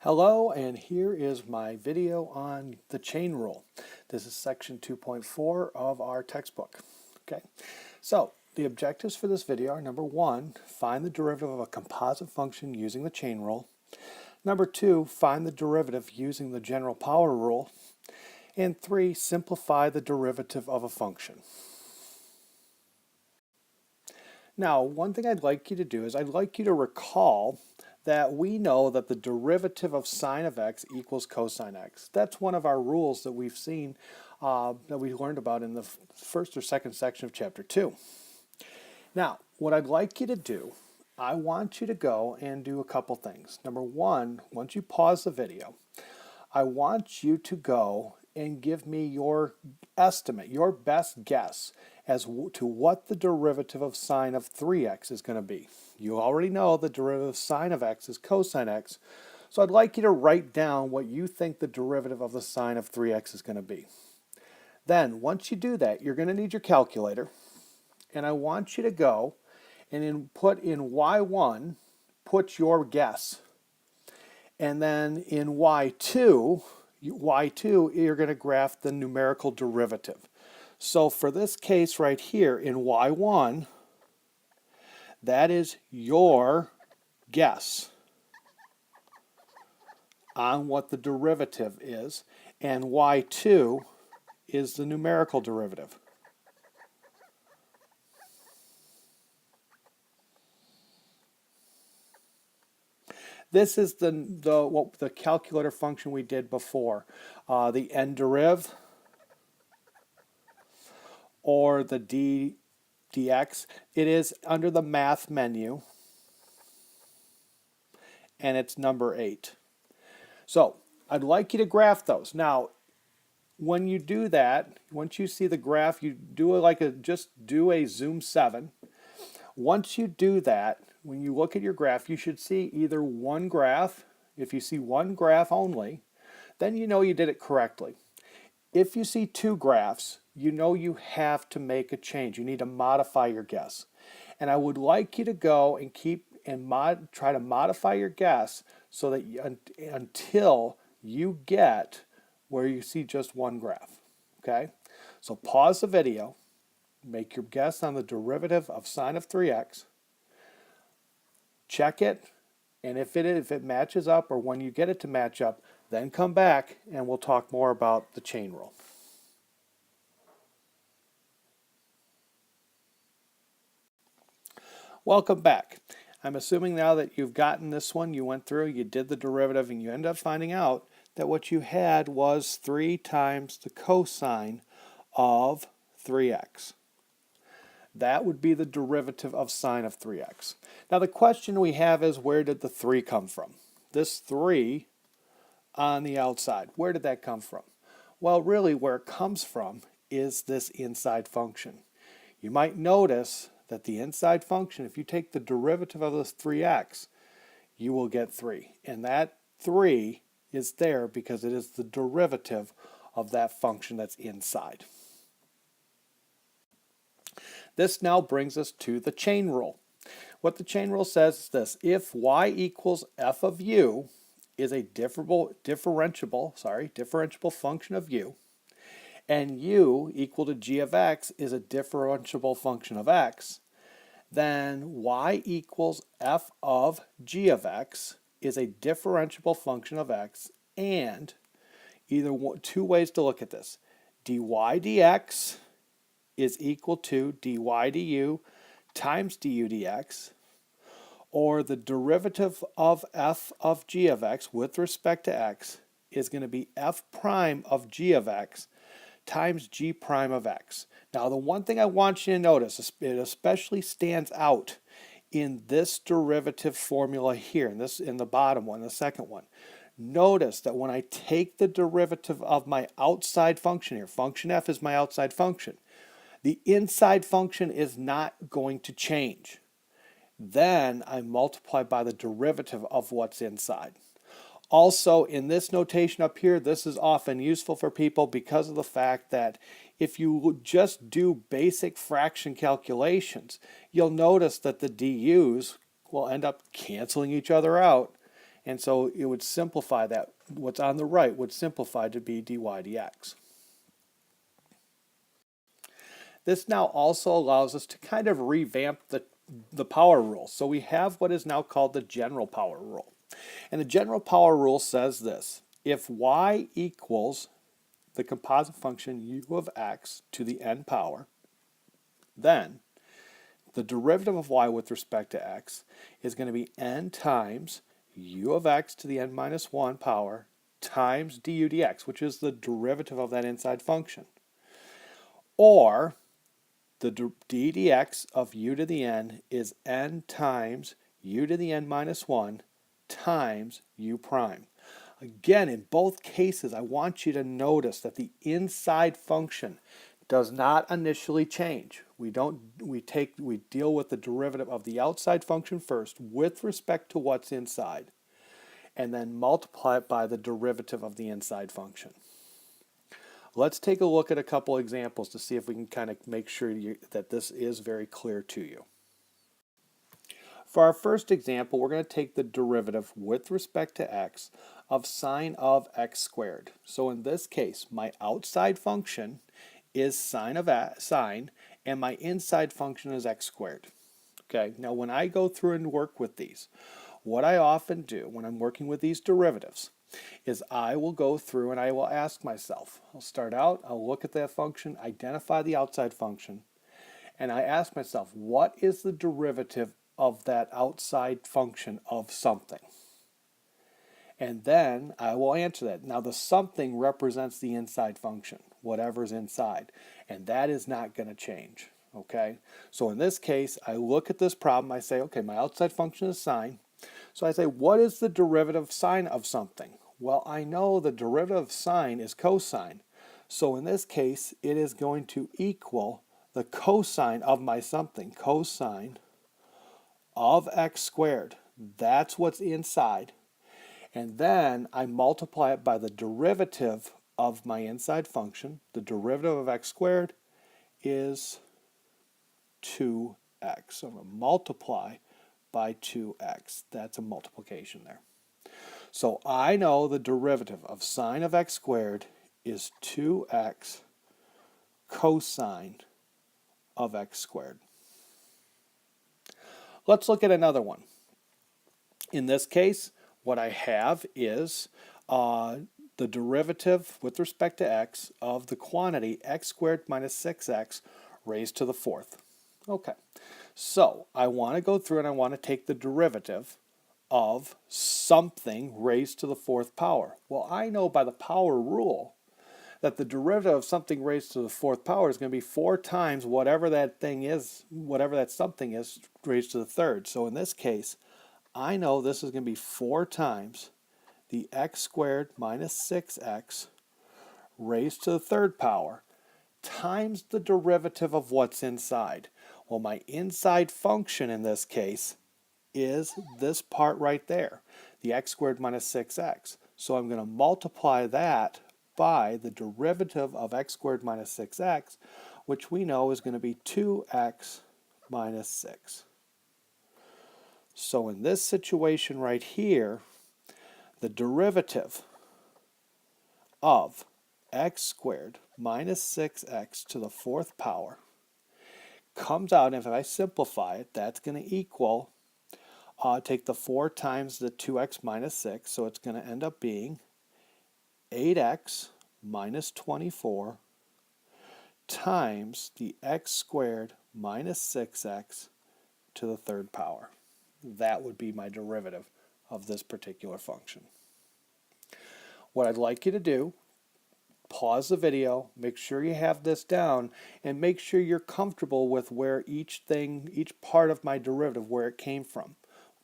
Hello, and here is my video on the chain rule. This is section 2.4 of our textbook. Okay, so the objectives for this video are: number one, find the derivative of a composite function using the chain rule. Number two, find the derivative using the general power rule. And three, simplify the derivative of a function. Now, one thing I'd like you to do is I'd like you to recall that we know that the derivative of sine of x equals cosine x. That's one of our rules that we've seen, that we learned about in the first or second section of chapter 2. Now, what I'd like you to do, I want you to go and do a couple things. Number one, once you pause the video, I want you to go and give me your estimate, your best guess as to what the derivative of sine of 3x is going to be. You already know the derivative of sine of x is cosine x, so I'd like you to write down what you think the derivative of the sine of 3x is going to be. Then, once you do that, you're going to need your calculator, and I want you to go and put in y1, put your guess. And then in y2, you're going to graph the numerical derivative. So for this case right here in y1, that is your guess on what the derivative is, and y2 is the numerical derivative. This is the calculator function we did before, the n deriv or the dx. It is under the math menu, and it's number 8. So I'd like you to graph those. Now, when you do that, once you see the graph, you do just do a zoom 7. Once you do that, when you look at your graph, you should see either one graph. If you see one graph only, then you know you did it correctly. If you see two graphs, you know you have to make a change. You need to modify your guess. And I would like you to go and try to modify your guess so that until you get where you see just one graph. Okay? So pause the video, make your guess on the derivative of sine of 3x, check it, and if it matches up, or when you get it to match up, then come back and we'll talk more about the chain rule. Welcome back. I'm assuming now that you've gotten this one, you went through, you did the derivative, and you end up finding out that what you had was 3 times the cosine of 3x. That would be the derivative of sine of 3x. Now the question we have is, where did the 3 come from? This 3 on the outside, where did that come from? Well, really where it comes from is this inside function. You might notice that the inside function, if you take the derivative of this 3x, you will get 3. And that 3 is there because it is the derivative of that function that's inside. This now brings us to the chain rule. What the chain rule says is this: if y equals f of u is a differentiable function of u, and u equal to g of x is a differentiable function of x, then y equals f of g of x is a differentiable function of x, and two ways to look at this: dy dx is equal to dy du times du dx, or the derivative of f of g of x with respect to x is going to be f prime of g of x times g prime of x. Now the one thing I want you to notice, it especially stands out in this derivative formula here, in the bottom one, the second one. Notice that when I take the derivative of my outside function here, function f is my outside function, the inside function is not going to change. Then I multiply by the derivative of what's inside. Also, in this notation up here, this is often useful for people because of the fact that if you just do basic fraction calculations, you'll notice that the du's will end up canceling each other out, And so it would simplify that. What's on the right would simplify to be dy dx. This now also allows us to kind of revamp the power rule. So we have what is now called the general power rule. And the general power rule says this: if y equals the composite function u of x to the n power, then the derivative of y with respect to x is going to be n times u of x to the n minus 1 power times du dx, which is the derivative of that inside function. Or the d dx of u to the n is n times u to the n minus 1 times u prime. Again, in both cases, I want you to notice that the inside function does not initially change. We deal with the derivative of the outside function first with respect to what's inside, and then multiply it by the derivative of the inside function. Let's take a look at a couple examples to see if we can kind of make sure that this is very clear to you. For our first example, we're going to take the derivative with respect to x of sine of x squared. So in this case, my outside function is sine of sine, and my inside function is x squared. Okay, now when I go through and work with these, what I often do when I'm working with these derivatives is I will go through and I will ask myself, I'll start out, I'll look at that function, identify the outside function, and I ask myself, what is the derivative of that outside function of something? And then I will answer that. Now the something represents the inside function, whatever's inside, and that is not going to change. Okay, so in this case, I look at this problem, I say, okay, my outside function is sine. So I say, what is the derivative of sine of something? Well, I know the derivative of sine is cosine. So in this case, it is going to equal the cosine of my something, cosine of x squared. That's what's inside. And then I multiply it by the derivative of my inside function. The derivative of x squared is 2x. So I'm going to multiply by 2x. That's a multiplication there. So I know the derivative of sine of x squared is 2x cosine of x squared. Let's look at another one. In this case, what I have is the derivative with respect to x of the quantity x squared minus 6x raised to the fourth. Okay, so I want to go through and I want to take the derivative of something raised to the fourth power. Well, I know by the power rule that the derivative of something raised to the fourth power is going to be 4 times whatever that thing is, whatever that something is, raised to the third. So in this case, I know this is going to be 4 times the x squared minus 6x raised to the third power times the derivative of what's inside. Well, my inside function in this case is this part right there, the x squared minus 6x. So I'm going to multiply that by the derivative of x squared minus 6x, which we know is going to be 2x minus 6. So in this situation right here, the derivative of x squared minus 6x to the fourth power comes out, and if I simplify it, that's going to equal, take the 4 times the 2x minus 6, so it's going to end up being 8x minus 24 times the x squared minus 6x to the third power. That would be my derivative of this particular function. What I'd like you to do, pause the video, make sure you have this down, and make sure you're comfortable with where each part of my derivative, where it came from.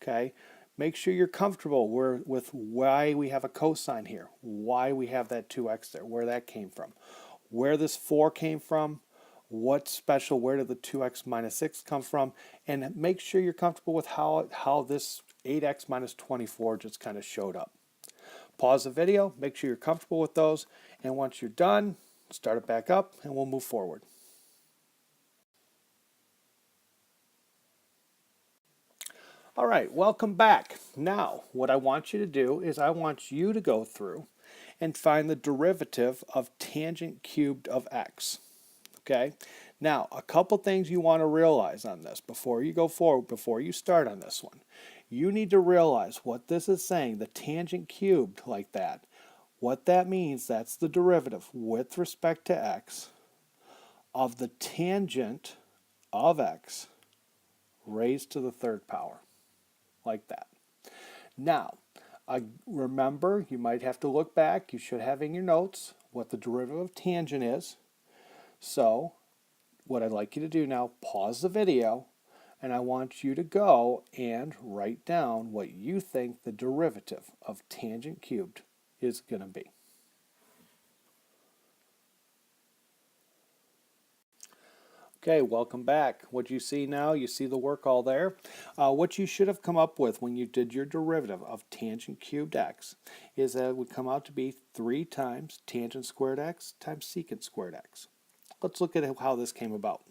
Okay? Make sure you're comfortable with why we have a cosine here, why we have that 2x there, where that came from, where this 4 came from, what's special, where did the 2x minus 6 come from, and make sure you're comfortable with how this 8x minus 24 just kind of showed up. Pause the video, make sure you're comfortable with those, and once you're done, start it back up and we'll move forward. All right, welcome back. Now, what I want you to do is I want you to go through and find the derivative of tangent cubed of x. Okay? Now, a couple things you want to realize on this before you go forward, before you start on this one. You need to realize what this is saying, the tangent cubed like that. What that means, that's the derivative with respect to x of the tangent of x raised to the third power, like that. Now, remember, you might have to look back. You should have in your notes what the derivative of tangent is. So, what I'd like you to do now, pause the video, and I want you to go and write down what you think the derivative of tangent cubed is going to be. Okay, welcome back. What you see now, you see the work all there. What you should have come up with when you did your derivative of tangent cubed x is that it would come out to be 3 times tangent squared x times secant squared x. Let's look at how this came about.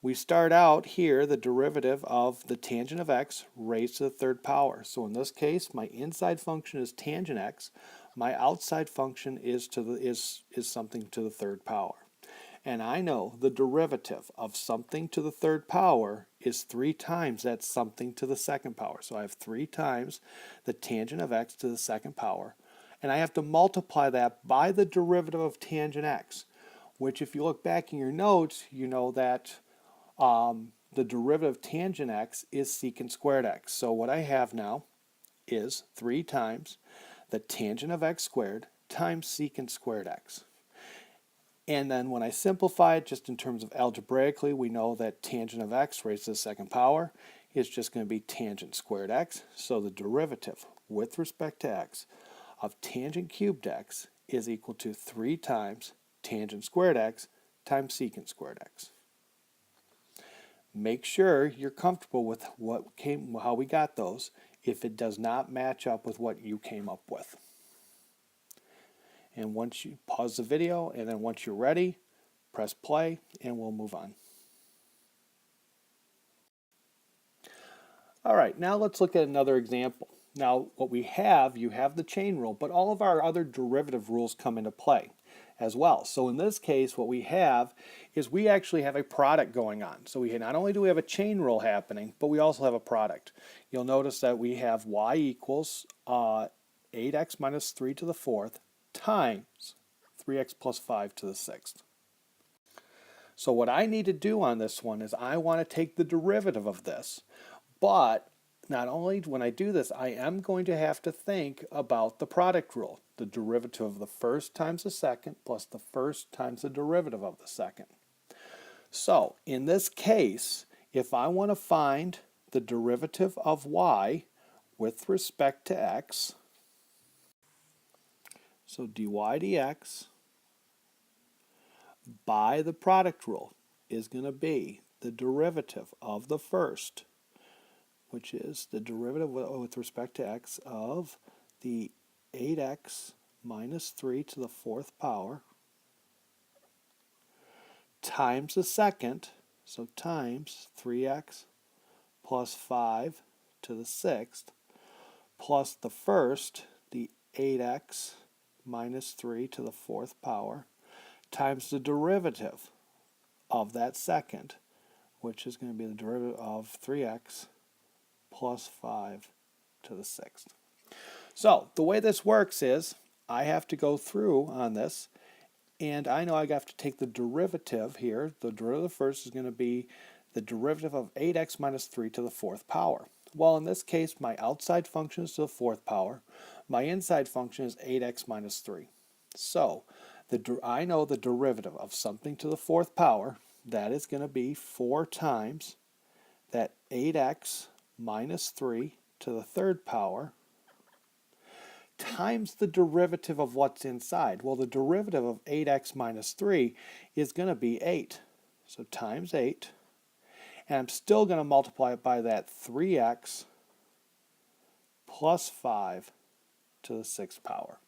We start out here the derivative of the tangent of x raised to the third power. So in this case, my inside function is tangent x. My outside function is something to the third power. And I know the derivative of something to the third power is 3 times that something to the second power. So I have 3 times the tangent of x to the second power. And I have to multiply that by the derivative of tangent x, which if you look back in your notes, you know that the derivative of tangent x is secant squared x. So what I have now is 3 times the tangent of x squared times secant squared x. And then when I simplify it, just in terms of algebraically, we know that tangent of x raised to the second power is just going to be tangent squared x. So the derivative with respect to x of tangent cubed x is equal to 3 times tangent squared x times secant squared x. Make sure you're comfortable with how we got those if it does not match up with what you came up with. And once you pause the video, and then once you're ready, press play, and we'll move on. All right, now let's look at another example. Now, what we have, you have the chain rule, but all of our other derivative rules come into play as well. So in this case, what we have is we actually have a product going on. So not only do we have a chain rule happening, but we also have a product. You'll notice that we have y equals 8x minus 3 to the fourth times 3x plus 5 to the sixth. So what I need to do on this one is I want to take the derivative of this. But not only when I do this, I am going to have to think about the product rule. The derivative of the first times the second plus the first times the derivative of the second. So in this case, if I want to find the derivative of y with respect to x, so dy dx by the product rule is going to be the derivative of the first, which is the derivative with respect to x of the 8x minus 3 to the fourth power times the second, so times 3x plus 5 to the sixth, plus the first, the 8x minus 3 to the fourth power, times the derivative of that second, which is going to be the derivative of 3x plus 5 to the sixth. So the way this works is I have to go through on this, and I know I have to take the derivative here. The derivative first is going to be the derivative of 8x minus 3 to the fourth power. Well, in this case, my outside function is to the fourth power. My inside function is 8x minus 3. So I know the derivative of something to the fourth power, that is going to be 4 times that 8x minus 3 to the third power times the derivative of what's inside. Well, the derivative of 8x minus 3 is going to be 8. So times 8. And I'm still going to multiply it by that 3x plus 5 to the sixth power.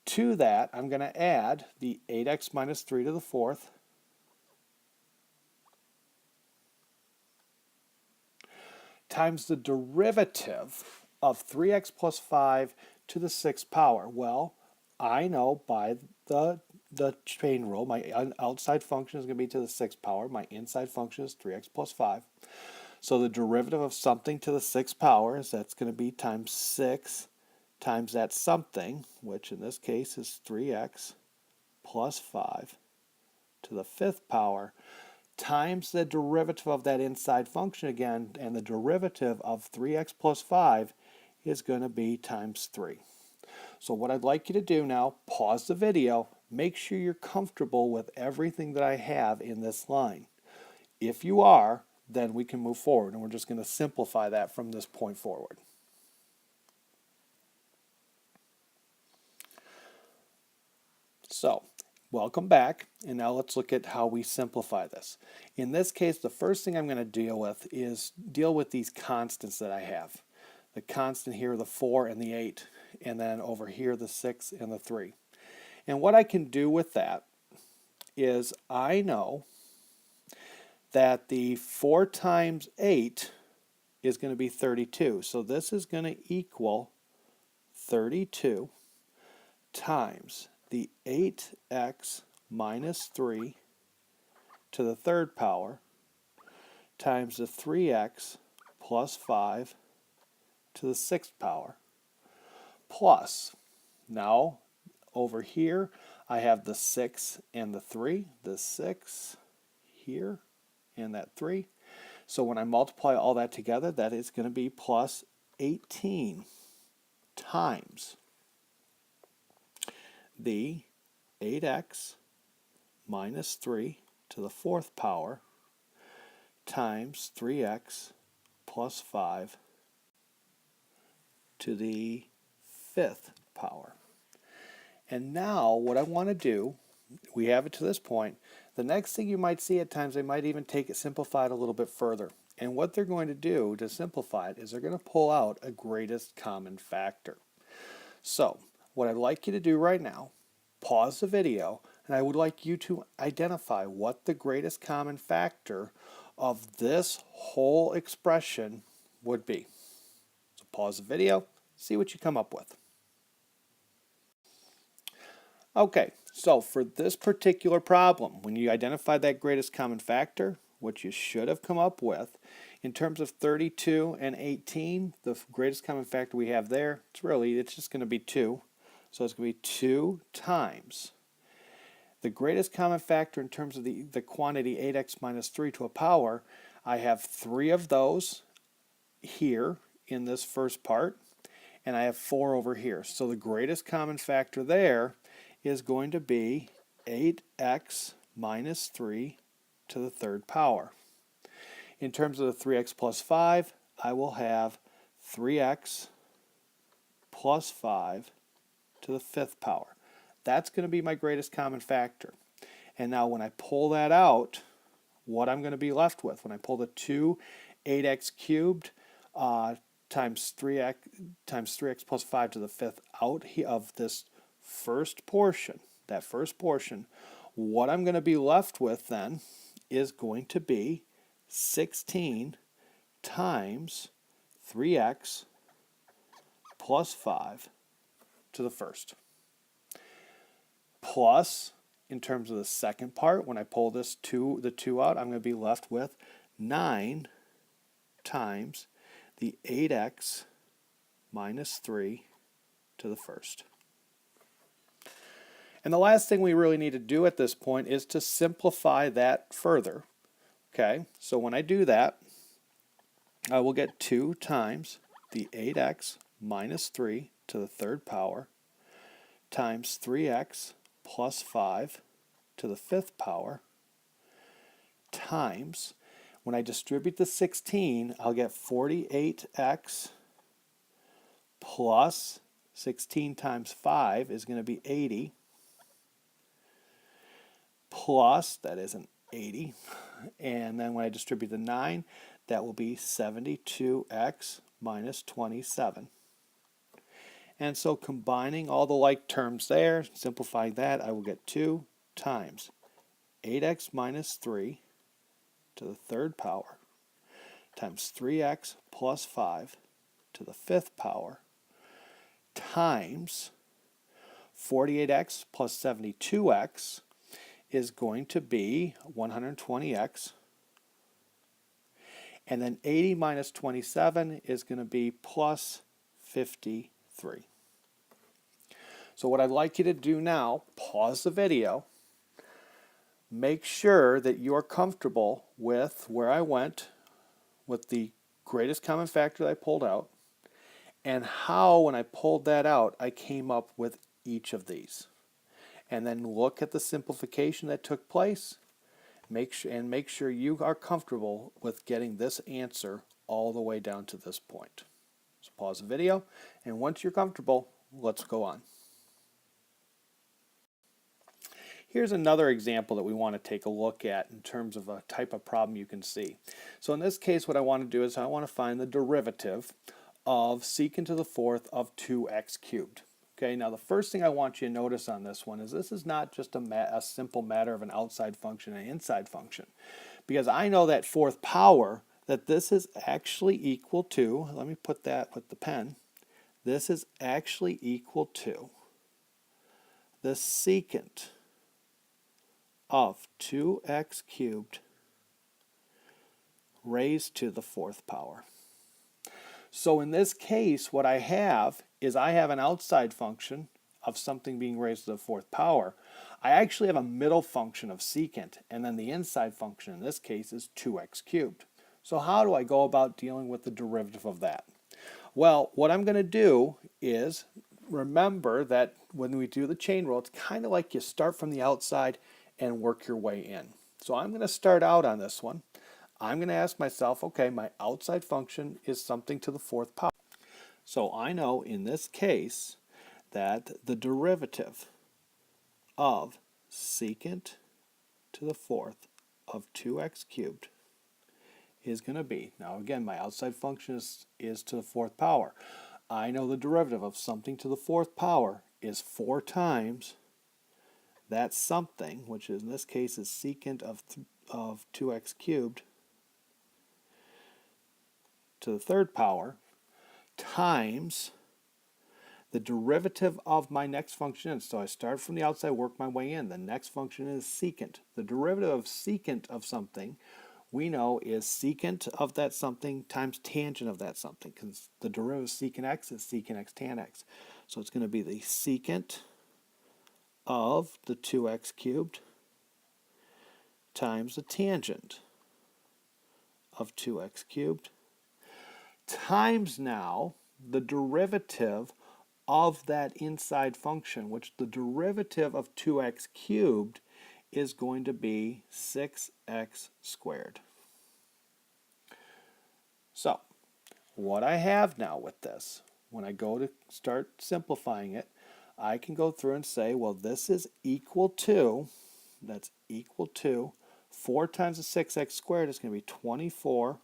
To that, I'm going to add the 8x minus 3 to the fourth times the derivative of 3x plus 5 to the 6th power. Well, I know by the chain rule, my outside function is going to be to the 6th power. My inside function is 3x plus 5. So the derivative of something to the 6th power is that's going to be times 6 times that something, which in this case is 3x plus 5 to the 5th power, times the derivative of that inside function again, and the derivative of 3x plus 5 is going to be times 3. So what I'd like you to do now, pause the video, make sure you're comfortable with everything that I have in this line. If you are, then we can move forward, and we're just going to simplify that from this point forward. So, welcome back, and now let's look at how we simplify this. In this case, the first thing I'm going to deal with is these constants that I have. The constant here, the 4 and the 8, and then over here the 6 and the 3. And what I can do with that is I know that the 4 times 8 is going to be 32. So this is going to equal 32 times the 8x minus 3 to the 3rd power times the 3x plus 5 to the 6th power plus, now over here I have the 6 and the 3, the 6 here and that 3. So when I multiply all that together, that is going to be plus 18 times the 8x minus 3 to the 4th power times 3x plus 5 to the 5th power. And now what I want to do, we have it to this point. The next thing you might see at times, they might even take it simplified a little bit further. And what they're going to do to simplify it is they're going to pull out a greatest common factor. So what I'd like you to do right now, pause the video, and I would like you to identify what the greatest common factor of this whole expression would be. So pause the video, see what you come up with. Okay, so for this particular problem, when you identify that greatest common factor, what you should have come up with, in terms of 32 and 18, the greatest common factor we have there, it's just going to be 2. So it's going to be 2 times the greatest common factor in terms of the quantity 8x minus 3 to a power. I have 3 of those here in this first part, and I have 4 over here. So the greatest common factor there is going to be 8x minus 3 to the 3rd power. In terms of the 3x plus 5, I will have 3x plus 5 to the 5th power. That's going to be my greatest common factor. And now when I pull that out, what I'm going to be left with, when I pull the 2 8x cubed times 3x plus 5 to the 5th out of this first portion, what I'm going to be left with then is going to be 16 times 3x plus 5 to the 1st. Plus, in terms of the second part, when I pull the 2 out, I'm going to be left with 9 times the 8x minus 3 to the 1st. And the last thing we really need to do at this point is to simplify that further. Okay, so when I do that, I will get 2 times the 8x minus 3 to the 3rd power times 3x plus 5 to the 5th power times, when I distribute the 16, I'll get 48x plus 16 times 5 is going to be 80 plus, that isn't 80, and then when I distribute the 9, that will be 72x minus 27. And so combining all the like terms there, simplifying that, I will get 2 times 8x minus 3 to the 3rd power times 3x plus 5 to the 5th power times 48x plus 72x is going to be 120x. And then 80 minus 27 is going to be plus 53. So what I'd like you to do now, pause the video, make sure that you're comfortable with where I went with the greatest common factor that I pulled out, and how, when I pulled that out, I came up with each of these. And then look at the simplification that took place. Make sure you are comfortable with getting this answer all the way down to this point. So pause the video, and once you're comfortable, let's go on. Here's another example that we want to take a look at in terms of a type of problem you can see. So in this case, what I want to do is I want to find the derivative of secant to the 4th of 2x cubed. Okay, now the first thing I want you to notice on this one is this is not just a simple matter of an outside function and an inside function. Because I know that 4th power, that this is actually equal to, let me put that with the pen, this is actually equal to the secant of 2x cubed raised to the 4th power. So in this case, what I have is I have an outside function of something being raised to the 4th power. I actually have a middle function of secant, and then the inside function in this case is 2x cubed. So how do I go about dealing with the derivative of that? Well, what I'm going to do is remember that when we do the chain rule, it's kind of like you start from the outside and work your way in. So I'm going to start out on this one. I'm going to ask myself, okay, my outside function is something to the 4th power. So I know in this case that the derivative of secant to the 4th of 2x cubed is going to be, now again, my outside function is to the 4th power. I know the derivative of something to the 4th power is 4 times that something, which in this case is secant of 2x cubed to the 3rd power, times the derivative of my next function. So I start from the outside, work my way in. The next function is secant. The derivative of secant of something we know is secant of that something times tangent of that something, because the derivative of secant x is secant x tan x. So it's going to be the secant of the 2x cubed times the tangent of 2x cubed times now the derivative of that inside function, which the derivative of 2x cubed is going to be 6x squared. So what I have now with this, when I go to start simplifying it, I can go through and say, well, this is equal to, that's equal to 4 times the 6x squared is going to be 24x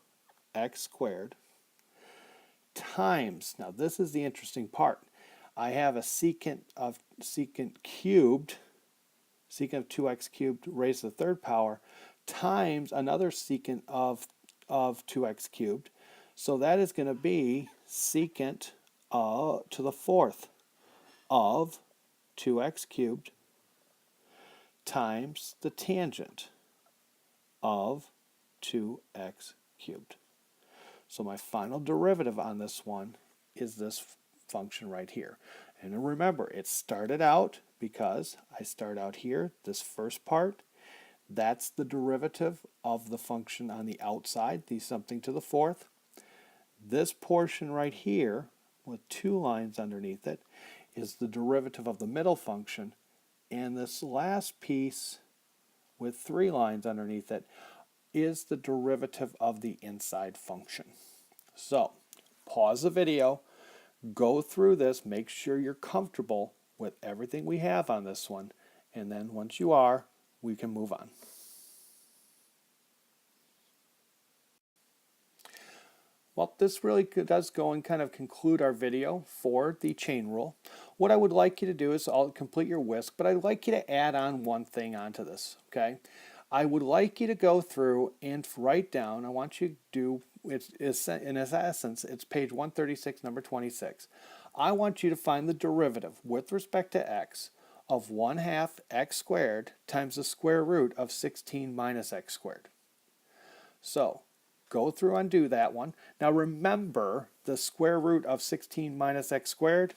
squared times, now this is the interesting part, I have a secant of cubed, secant of 2x cubed raised to the 3rd power, times another secant of 2x cubed. So that is going to be secant to the 4th of 2x cubed times the tangent of 2x cubed. So my final derivative on this one is this function right here. And remember, it started out because I start out here, this first part, that's the derivative of the function on the outside, the something to the 4th. This portion right here, with 2 lines underneath it, is the derivative of the middle function, and this last piece with 3 lines underneath it is the derivative of the inside function. So, pause the video, go through this, make sure you're comfortable with everything we have on this one, and then once you are, we can move on. Well, this really does go and kind of conclude our video for the chain rule. What I would like you to do is I'll complete your whisk, but I'd like you to add on one thing onto this, okay? I would like you to go through and write down, I want you to do, it's in its essence, it's page 136, number 26. I want you to find the derivative with respect to x of 1/2 x squared times the square root of 16 minus x squared. So go through and do that one. Now remember, the square root of 16 minus x squared,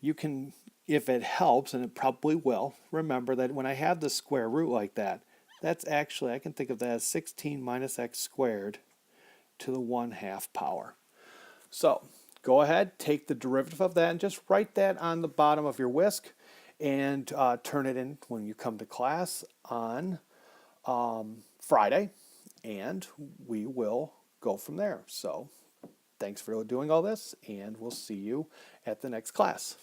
you can, if it helps, and it probably will, remember that when I have the square root like that, that's actually, I can think of that as 16 minus x squared to the 1/2 power. So go ahead, take the derivative of that and just write that on the bottom of your whisk and turn it in when you come to class on Friday, and we will go from there. So thanks for doing all this, and we'll see you at the next class.